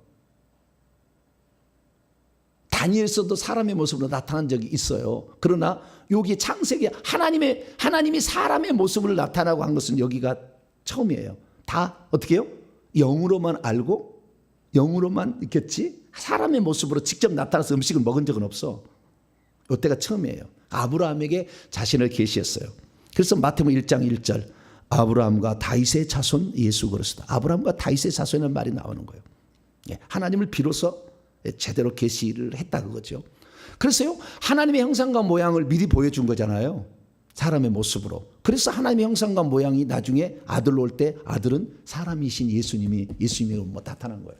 다니엘서도 사람의 모습으로 나타난 적이 있어요. 그러나 여기 창세기 하나님이 사람의 모습을 나타나고 한 것은 여기가 처음이에요. 다 어떻게 해요? 영으로만 알고 영으로만 있겠지 사람의 모습으로 직접 나타나서 음식을 먹은 적은 없어. 이때가 처음이에요. 아브라함에게 자신을 계시했어요. 그래서 마태복음 1장 1절 아브라함과 다윗의 자손 예수 그리스도. 아브라함과 다윗의 자손이라는 말이 나오는 거예요. 하나님을 비로소 제대로 계시를 했다 그거죠. 그래서요 하나님의 형상과 모양을 미리 보여준 거잖아요. 사람의 모습으로. 그래서 하나님의 형상과 모양이 나중에 아들로 올 때 아들은 사람이신 예수님으로 나타난 거예요.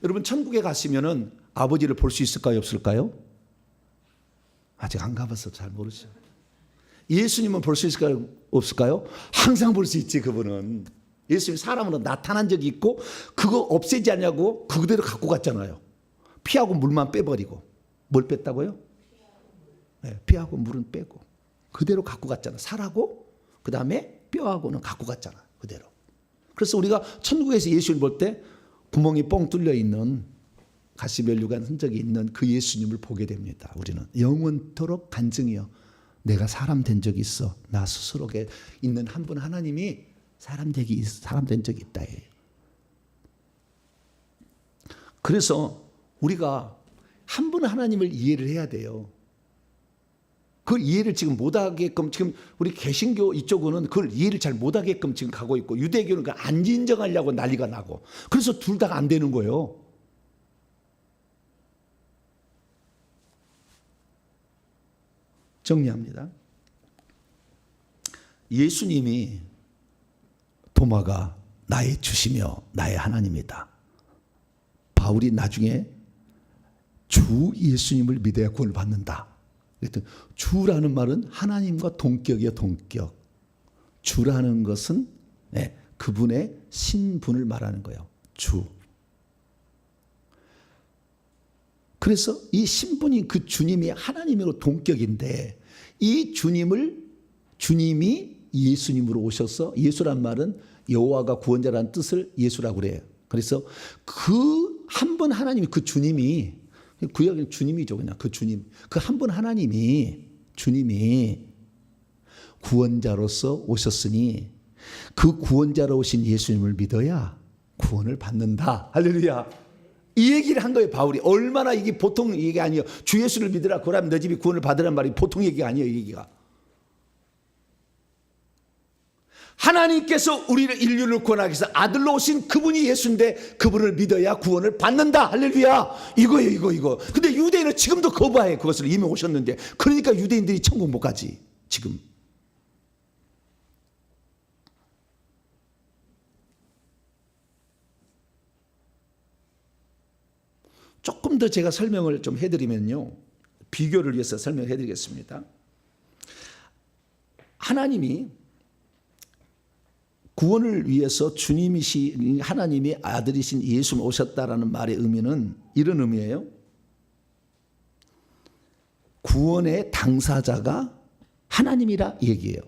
여러분 천국에 가시면은 아버지를 볼 수 있을까요 없을까요? 아직 안 가봐서 잘 모르죠. 예수님은 볼 수 있을까요 없을까요? 항상 볼 수 있지. 그분은 예수님 사람으로 나타난 적이 있고 그거 없애지 않냐고 그대로 갖고 갔잖아요. 피하고 물만 빼버리고. 뭘 뺐다고요? 네, 피하고 물은 빼고 그대로 갖고 갔잖아. 살하고 그 다음에 뼈하고는 갖고 갔잖아. 그대로. 그래서 우리가 천국에서 예수를 볼 때 구멍이 뻥 뚫려 있는 가시면류관 흔적이 있는 그 예수님을 보게 됩니다. 우리는 영원토록 간증이요. 내가 사람 된 적이 있어. 나 스스로에 있는 한 분 하나님이 사람 된 적이 있다. 그래서 우리가 한 분 하나님을 이해를 해야 돼요. 그 이해를 지금 못하게끔 지금 우리 개신교 이쪽은 그걸 이해를 잘 못하게끔 지금 가고 있고 유대교는 그 안 인정하려고 난리가 나고 그래서 둘 다가 안 되는 거예요. 정리합니다. 예수님이 도마가 나의 주시며 나의 하나님이다. 바울이 나중에 주 예수님을 믿어야 구원을 받는다. 그랬더니 주라는 말은 하나님과 동격이에요. 동격. 주라는 것은 그분의 신분을 말하는 거예요. 주. 그래서 이 신분인 그 주님이 하나님으로 동격인데 이 주님이 예수님으로 오셔서 예수란 말은 여호와가 구원자라는 뜻을 예수라고 그래요. 그래서 그 한 분 하나님이 그 주님이 구약의 주님이죠. 그냥 그 주님. 그 한 분 하나님이 주님이 구원자로서 오셨으니 그 구원자로 오신 예수님을 믿어야 구원을 받는다. 할렐루야. 이 얘기를 한 거예요. 바울이. 얼마나 이게 보통 얘기가 아니에요. 주 예수를 믿으라. 그러면 너 집이 구원을 받으란 말이 보통 얘기가 아니에요. 이 얘기가. 하나님께서 우리를 인류를 구원하기 위해서 아들로 오신 그분이 예수인데 그분을 믿어야 구원을 받는다. 할렐루야. 이거예요, 이거. 근데 유대인은 지금도 거부해. 그것을 이미 오셨는데. 그러니까 유대인들이 천국 못 가지. 지금. 조금 더 제가 설명을 좀 해드리면요. 비교를 위해서 설명해 드리겠습니다. 하나님이 구원을 위해서 주님이신 하나님의 아들이신 예수 오셨다라는 말의 의미는 이런 의미예요. 구원의 당사자가 하나님이라 얘기해요.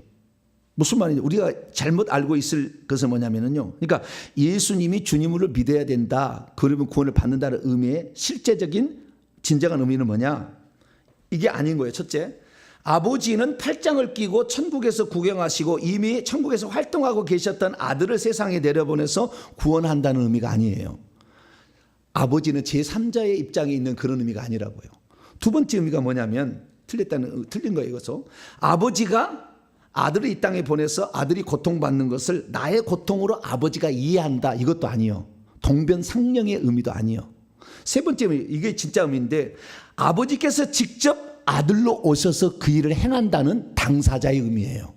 무슨 말이냐? 우리가 잘못 알고 있을 것은 뭐냐면요. 그러니까 예수님이 주님을 믿어야 된다. 그러면 구원을 받는다는 의미의 실제적인 진정한 의미는 뭐냐? 이게 아닌 거예요. 첫째, 아버지는 팔짱을 끼고 천국에서 구경하시고 이미 천국에서 활동하고 계셨던 아들을 세상에 내려보내서 구원한다는 의미가 아니에요. 아버지는 제3자의 입장에 있는 그런 의미가 아니라고요. 두 번째 의미가 뭐냐면 틀린 거예요. 이것은 아버지가 아들을 이 땅에 보내서 아들이 고통받는 것을 나의 고통으로 아버지가 이해한다. 이것도 아니요. 동변상령의 의미도 아니요. 세 번째 의미, 이게 진짜 의미인데 아버지께서 직접 아들로 오셔서 그 일을 행한다는 당사자의 의미예요.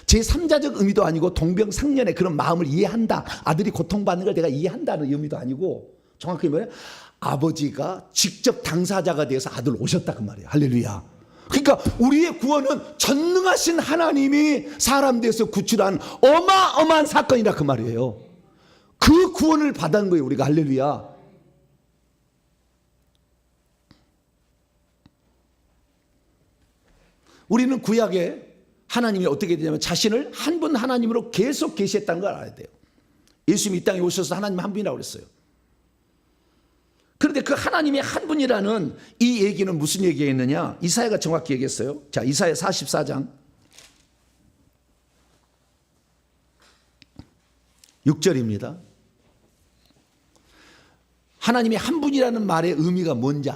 제3자적 의미도 아니고 동병상련의 그런 마음을 이해한다. 아들이 고통받는 걸 내가 이해한다는 의미도 아니고 정확히 뭐예요? 아버지가 직접 당사자가 되어서 아들 오셨다 그 말이에요. 할렐루야. 그러니까 우리의 구원은 전능하신 하나님이 사람 되어서 구출한 어마어마한 사건이라 그 말이에요. 그 구원을 받은 거예요. 우리가. 할렐루야. 우리는 구약에 하나님이 어떻게 되냐면 자신을 한 분 하나님으로 계속 계시했다는 걸 알아야 돼요. 예수님이 이 땅에 오셔서 하나님 한 분이라고 그랬어요. 그런데 그 하나님이 한 분이라는 이 얘기는 무슨 얘기였느냐? 이사야가 정확히 얘기했어요. 자, 이사야 44장 6절입니다. 하나님이 한 분이라는 말의 의미가 뭔지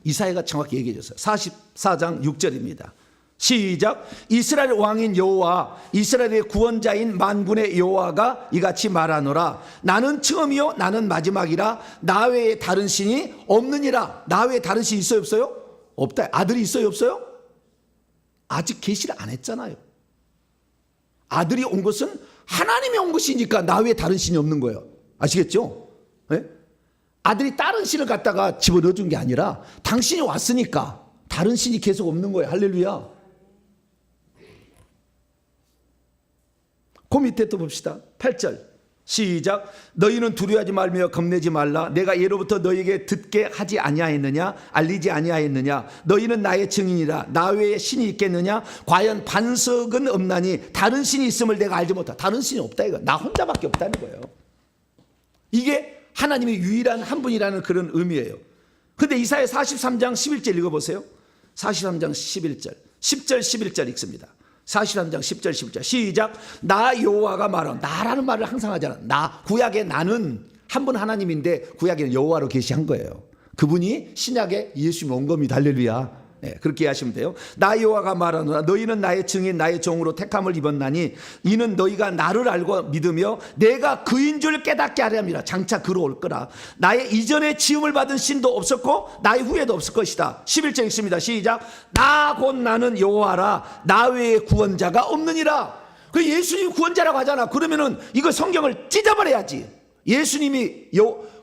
이사야가 정확히 얘기해 줬어요. 44장 6절입니다. 시작. 이스라엘 왕인 여호와 이스라엘의 구원자인 만군의 여호와가 이같이 말하노라. 나는 처음이요 나는 마지막이라. 나 외에 다른 신이 없느니라. 나 외에 다른 신이 있어요 없어요? 없다. 아들이 있어요 없어요? 아직 계시를 안 했잖아요. 아들이 온 것은 하나님이 온 것이니까 나 외에 다른 신이 없는 거예요. 아시겠죠? 네? 아들이 다른 신을 갖다가 집어넣어 준 게 아니라 당신이 왔으니까 다른 신이 계속 없는 거예요. 할렐루야. 그 밑에 또 봅시다. 8절 시작. 너희는 두려워하지 말며 겁내지 말라. 내가 예로부터 너희에게 듣게 하지 아니하였느냐? 알리지 아니하였느냐? 너희는 나의 증인이라. 나 외에 신이 있겠느냐? 과연 반석은 없나니 다른 신이 있음을 내가 알지 못하다. 다른 신이 없다 이거. 나 혼자밖에 없다는 거예요. 이게 하나님의 유일한 한 분이라는 그런 의미예요. 근데 이사야 43장 11절 읽어보세요. 43장 11절 10절 11절 읽습니다. 43장 10절 11절 시작. 나 여호와가 말하는 나라는 말을 항상 하잖아. 나 구약의 나는 한 분 하나님인데 구약에는 여호와로 계시한 거예요. 그분이 신약에 예수님 온 겁니다. 할렐루야. 네, 그렇게 하시면 돼요. 나 여호와가 말하노라. 너희는 나의 증인 나의 종으로 택함을 입었나니 이는 너희가 나를 알고 믿으며 내가 그인 줄 깨닫게 하려 함이라. 장차 그로 올 거라. 나의 이전에 지음을 받은 신도 없었고 나의 후에도 없을 것이다. 11절 읽습니다. 시작. 나 곧 나는 여호와라. 나 외에 구원자가 없느니라. 그 예수님이 구원자라고 하잖아. 그러면은 이거 성경을 찢어버려야지. 예수님이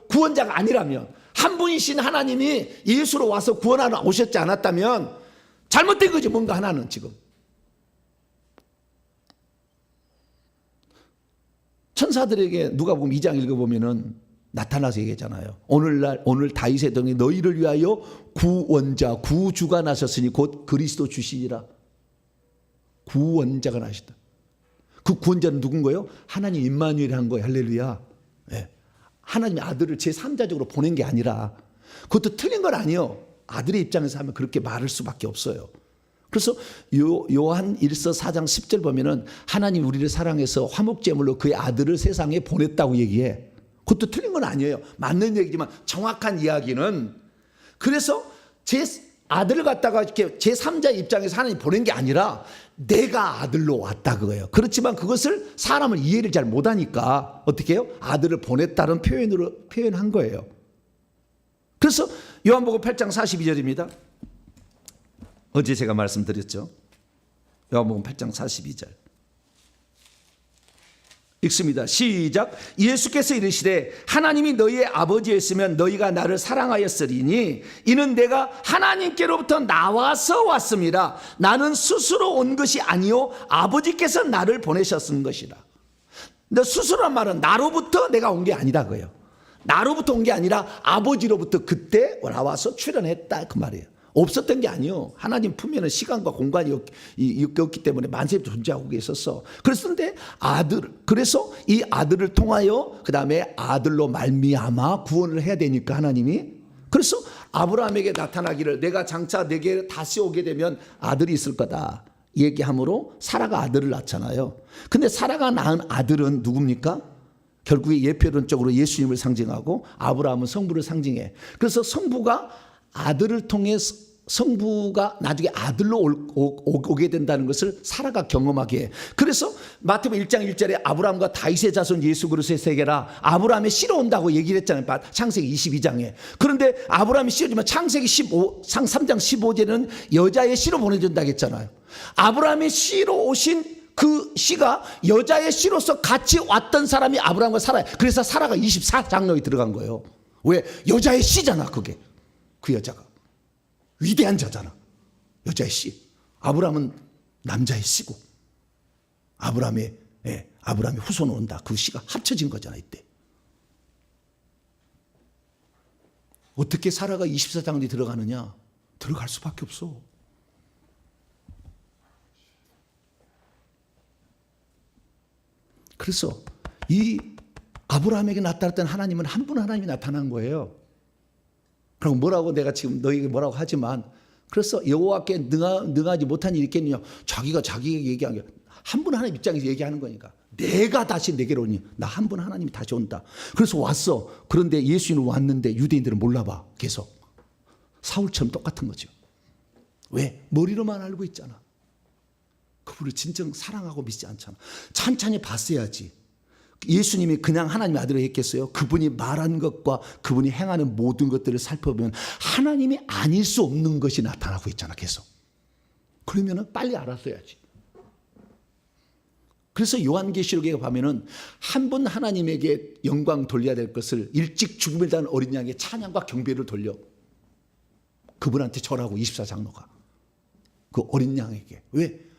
구원자가 아니라면, 한 분이신 하나님이 예수로 와서 구원하러 오셨지 않았다면 잘못된 거지. 뭔가 하나는 지금 천사들에게 누가복음 2장 읽어보면은 나타나서 얘기했잖아요. 오늘 다윗의 등에 너희를 위하여 구원자 구주가 나셨으니 곧 그리스도 주시니라. 구원자가 나셨다. 그 구원자는 누군가요? 하나님 임마누엘이 한 거예요. 할렐루야. 네. 하나님의 아들을 제3자적으로 보낸 게 아니라, 그것도 틀린 건 아니에요. 아들의 입장에서 하면 그렇게 말할 수밖에 없어요. 그래서 요한 1서 4장 10절 보면은 하나님 우리를 사랑해서 화목제물로 그의 아들을 세상에 보냈다고 얘기해. 그것도 틀린 건 아니에요. 맞는 얘기지만 정확한 이야기는, 그래서 제 아들을 갖다가 이렇게 제3자 입장에서 하나님 보낸 게 아니라 내가 아들로 왔다 그거예요. 그렇지만 그것을 사람은 이해를 잘 못하니까 어떻게 해요? 아들을 보냈다는 표현으로 표현한 거예요. 그래서 요한복음 8장 42절입니다. 어제 제가 말씀드렸죠. 요한복음 8장 42절 읽습니다. 시작. 예수께서 이르시되 하나님이 너희의 아버지였으면 너희가 나를 사랑하였으리니 이는 내가 하나님께로부터 나와서 왔습니다. 나는 스스로 온 것이 아니요 아버지께서 나를 보내셨은 것이라. 근데 스스로란 말은 나로부터 내가 온 게 아니다 그예요. 나로부터 온 게 아니라 아버지로부터 그때 나와서 출현했다 그 말이에요. 없었던 게 아니요. 하나님 품에는 시간과 공간이 없기 때문에 만세 존재하고 계셨어. 그랬는데 그래서 이 아들을 통하여 그 다음에 아들로 말미암아 구원을 해야 되니까 하나님이 그래서 아브라함에게 나타나기를 내가 장차 내게 다시 오게 되면 아들이 있을 거다 얘기함으로 사라가 아들을 낳잖아요. 근데 사라가 낳은 아들은 누굽니까? 결국에 예표론적으로 예수님을 상징하고 아브라함은 성부를 상징해. 그래서 성부가 아들을 통해 성부가 나중에 아들로 오게 된다는 것을 사라가 경험하게 해. 그래서 마태복음 1장 1절에 아브라함과 다윗의 자손 예수 그리스도의 세계라 아브라함의 씨로 온다고 얘기를 했잖아요. 창세기 22장에. 그런데 아브라함이 씨로지만 창세기 3장 15절에는 여자의 씨로 보내준다고 했잖아요. 아브라함의 씨로 오신 그 씨가 여자의 씨로서 같이 왔던 사람이 아브라함과 사라예요. 그래서 사라가 24장로에 들어간 거예요. 왜? 여자의 씨잖아 그게. 그 여자가 위대한 자잖아. 여자의 씨. 아브라함은 남자의 씨고 아브라함의 후손 온다. 그 씨가 합쳐진 거잖아 이때. 어떻게 사라가 24장로에 들어가느냐? 들어갈 수밖에 없어. 그래서 이 아브라함에게 나타났던 하나님은 한 분 하나님이 나타난 거예요. 그럼 뭐라고 내가 지금 너희에게 뭐라고 하지만 그래서 여호와께 능하지 못한 일이 있겠느냐. 자기가 얘기한 게 한 분 하나님 입장에서 얘기하는 거니까 내가 다시 내게로 오니 나 한 분 하나님이 다시 온다. 그래서 왔어. 그런데 예수님은 왔는데 유대인들은 몰라봐. 계속 사울처럼 똑같은 거죠. 왜? 머리로만 알고 있잖아. 그분을 진정 사랑하고 믿지 않잖아. 찬찬히 봤어야지. 예수님이 그냥 하나님의 아들을 했겠어요? 그분이 말한 것과 그분이 행하는 모든 것들을 살펴보면 하나님이 아닐 수 없는 것이 나타나고 있잖아 계속. 그러면 빨리 알았어야지. 그래서 요한계시록에 가면은 한 번 하나님에게 영광 돌려야 될 것을 일찍 죽음에 대한 어린 양의 찬양과 경배를 돌려 그분한테 절하고 24장로가 그 어린 양에게. 왜?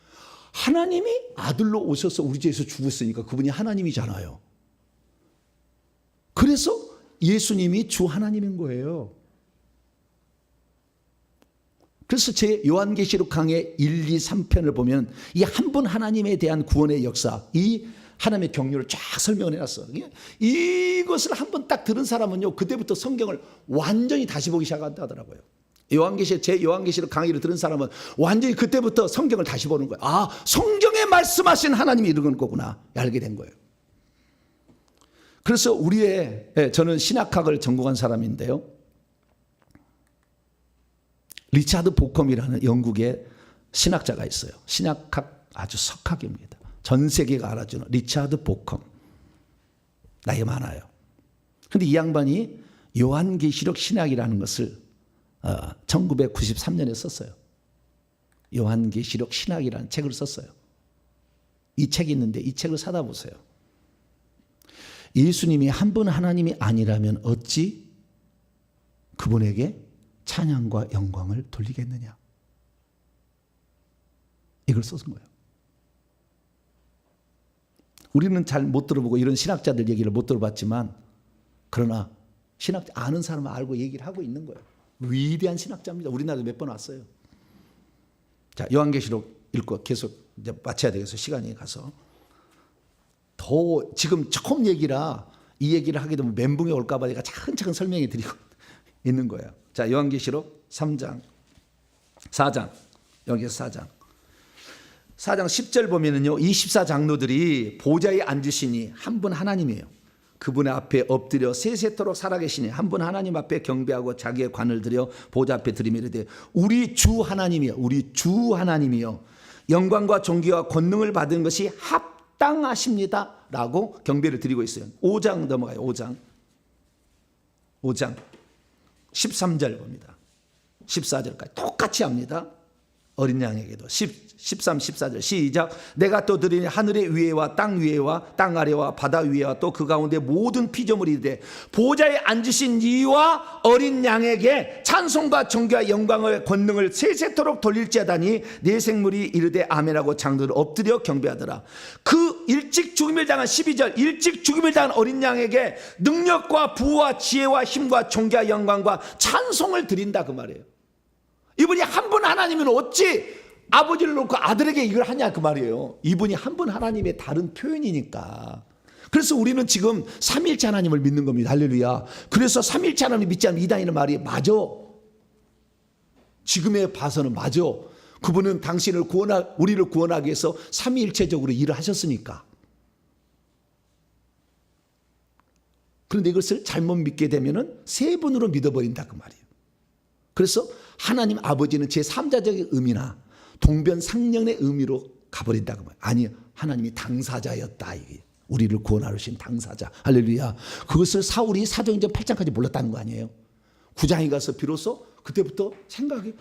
하나님이 아들로 오셔서 우리 죄에서 죽었으니까 그분이 하나님이잖아요. 그래서 예수님이 주 하나님인 거예요. 그래서 제 요한계시록 강의 1, 2, 3편을 보면 이 한 분 하나님에 대한 구원의 역사, 이 하나님의 경륜을 쫙 설명을 해놨어. 이것을 한 번 딱 들은 사람은요, 그때부터 성경을 완전히 다시 보기 시작한다더라고요. 제 요한계시록 강의를 들은 사람은 완전히 그때부터 성경을 다시 보는 거예요. 아, 성경에 말씀하신 하나님이 이런 거구나 알게 된 거예요. 그래서 저는 신학학을 전공한 사람인데요. 리차드 보컴이라는 영국의 신학자가 있어요. 신학학 아주 석학입니다. 전 세계가 알아주는 리차드 보컴. 나이 많아요. 그런데 이 양반이 요한계시록 신학이라는 것을 1993년에 썼어요. 요한계시록 신학이라는 책을 썼어요. 이 책이 있는데 이 책을 사다 보세요. 예수님이 한 분 하나님이 아니라면 어찌 그분에게 찬양과 영광을 돌리겠느냐. 이걸 써준 거예요. 우리는 잘 못 들어보고 이런 신학자들 얘기를 못 들어봤지만 그러나 신학자 아는 사람은 알고 얘기를 하고 있는 거예요. 위대한 신학자입니다. 우리나라도 몇 번 왔어요. 자, 요한계시록 읽고 계속 이제 마쳐야 되겠어요. 시간이 가서. 지금 처음 얘기라 이 얘기를 하게 되면 멘붕이 올까 봐 내가 차근차근 설명해 드리고 있는 거예요. 자, 요한계시록 3장, 4장, 여기서 4장. 4장 10절 보면은요, 24장로들이 보좌에 앉으시니 한 분 하나님이에요. 그분의 앞에 엎드려 세세토록 살아계시니 한 분 하나님 앞에 경배하고 자기의 관을 들여 보좌 앞에 들이밀으되 우리 주 하나님이요, 우리 주 하나님이요. 영광과 존귀와 권능을 받은 것이 합당하십니다 라고 경배를 드리고 있어요. 5장 넘어가요. 5장 13절 봅니다. 14절까지 똑같이 합니다. 어린 양에게도 13, 14절 시작. 내가 또 들으니 하늘의 위에와 땅 위에와 땅 아래와 바다 위에와 또 그 가운데 모든 피조물이 이르되 보좌에 앉으신 이와 어린 양에게 찬송과 존귀와 영광을 권능을 세세토록 돌릴지어다니 네 생물이 이르되 아멘하고 장들을 엎드려 경배하더라. 그 일찍 죽음을 당한 12절 일찍 죽음을 당한 어린 양에게 능력과 부와 지혜와 힘과 존귀와 영광과 찬송을 드린다 그 말이에요. 이분이 한 분 하나님은 어찌 아버지를 놓고 아들에게 이걸 하냐 그 말이에요. 이분이 한 분 하나님의 다른 표현이니까. 그래서 우리는 지금 삼위일체 하나님을 믿는 겁니다. 할렐루야. 그래서 삼위일체 하나님을 믿지 않으면 이단이라는 말이 맞아. 지금에 봐서는 맞아. 그분은 당신을 우리를 구원하기 위해서 삼위일체적으로 일을 하셨으니까. 그런데 이것을 잘못 믿게 되면은 세 분으로 믿어버린다 그 말이에요. 그래서 하나님 아버지는 제3자적인 의미나 동변상련의 의미로 가버린다고 말이에요. 아니, 하나님이 당사자였다. 이게 우리를 구원하러 오신 당사자. 할렐루야. 그것을 사울이 사도행전 8장까지 몰랐다는 거 아니에요. 9장에 가서 비로소 그때부터 생각이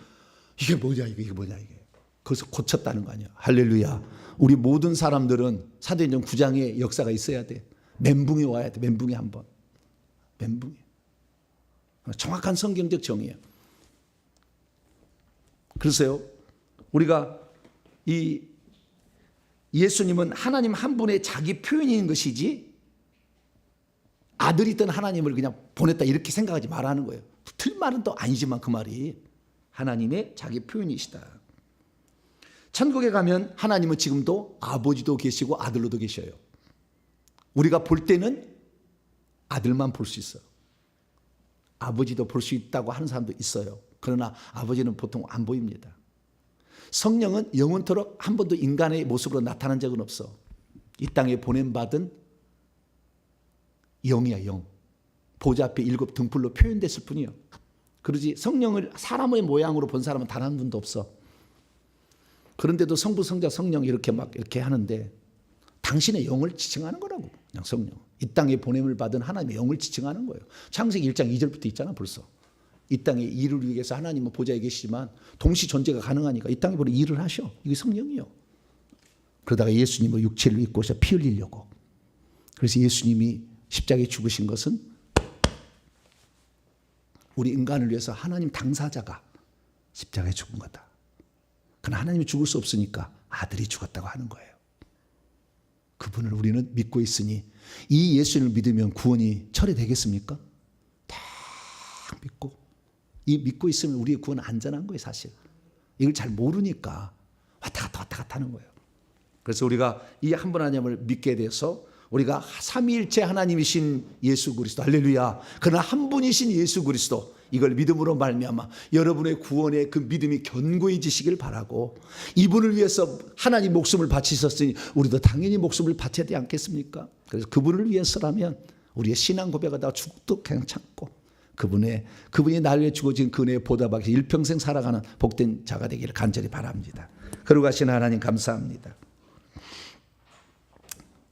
이게 뭐냐 이게 뭐냐 이게. 그것을 고쳤다는 거 아니에요. 할렐루야. 우리 모든 사람들은 사도행전 9장의 역사가 있어야 돼. 멘붕이 와야 돼. 멘붕이 한번. 멘붕이. 정확한 성경적 정의예요. 그래서요, 우리가 이 예수님은 하나님 한 분의 자기 표현인 것이지 아들이던 하나님을 그냥 보냈다 이렇게 생각하지 말라는 거예요. 틀린 말은 또 아니지만 그 말이 하나님의 자기 표현이시다. 천국에 가면 하나님은 지금도 아버지도 계시고 아들로도 계셔요. 우리가 볼 때는 아들만 볼 수 있어요. 아버지도 볼 수 있다고 하는 사람도 있어요. 그러나 아버지는 보통 안 보입니다. 성령은 영원토록 한 번도 인간의 모습으로 나타난 적은 없어. 이 땅에 보냄받은 영이야, 영. 보좌 앞에 7 등불로 표현됐을 뿐이요. 그러지 성령을 사람의 모양으로 본 사람은 단 한 분도 없어. 그런데도 성부, 성자, 성령 이렇게 막 이렇게 하는데 당신의 영을 지칭하는 거라고. 그냥 성령. 이 땅에 보냄을 받은 하나님의 영을 지칭하는 거예요. 창세기 1장 2절부터 있잖아 벌써. 이 땅에 일을 위해서 하나님은 보좌에 계시지만 동시 존재가 가능하니까 이 땅에 보내 일을 하셔. 이게 성령이요. 그러다가 예수님은 육체를 입고 오셔 피 흘리려고. 그래서 예수님이 십자가에 죽으신 것은 우리 인간을 위해서 하나님 당사자가 십자가에 죽은 거다. 그러나 하나님이 죽을 수 없으니까 아들이 죽었다고 하는 거예요. 그분을 우리는 믿고 있으니 이 예수님을 믿으면 구원이 철회되겠습니까? 딱 믿고 이 믿고 있으면 우리의 구원은 안전한 거예요. 사실 이걸 잘 모르니까 왔다 갔다 하는 거예요. 그래서 우리가 이 한 분 하나님을 믿게 돼서 우리가 삼위일체 하나님이신 예수 그리스도 할렐루야. 그러나 한 분이신 예수 그리스도 이걸 믿음으로 말미암아 여러분의 구원의 그 믿음이 견고해지시길 바라고 이분을 위해서 하나님 목숨을 바치셨으니 우리도 당연히 목숨을 바쳐야 되지 않겠습니까? 그래서 그분을 위해서라면 우리의 신앙 고백하다가 죽도 그냥 참고 그분이 나를 위해 죽어진 그 은혜에 보답하기 일평생 살아가는 복된 자가 되기를 간절히 바랍니다. 그러고 가신 하나님 감사합니다.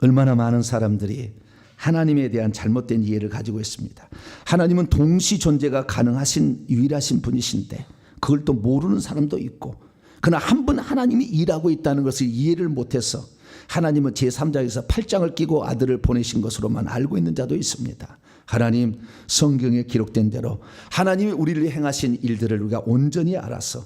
얼마나 많은 사람들이 하나님에 대한 잘못된 이해를 가지고 있습니다. 하나님은 동시 존재가 가능하신 유일하신 분이신데 그걸 또 모르는 사람도 있고 그러나 한 분 하나님이 일하고 있다는 것을 이해를 못해서 하나님은 제3자에서 8장을 끼고 아들을 보내신 것으로만 알고 있는 자도 있습니다. 하나님 성경에 기록된 대로 하나님이 우리를 행하신 일들을 우리가 온전히 알아서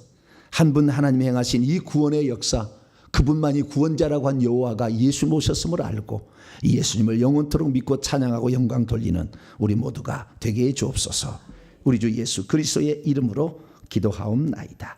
한 분 하나님이 행하신 이 구원의 역사 그분만이 구원자라고 한 여호와가 예수 모셨음을 알고 이 예수님을 영원토록 믿고 찬양하고 영광 돌리는 우리 모두가 되게 해 주옵소서. 우리 주 예수 그리스도의 이름으로 기도하옵나이다.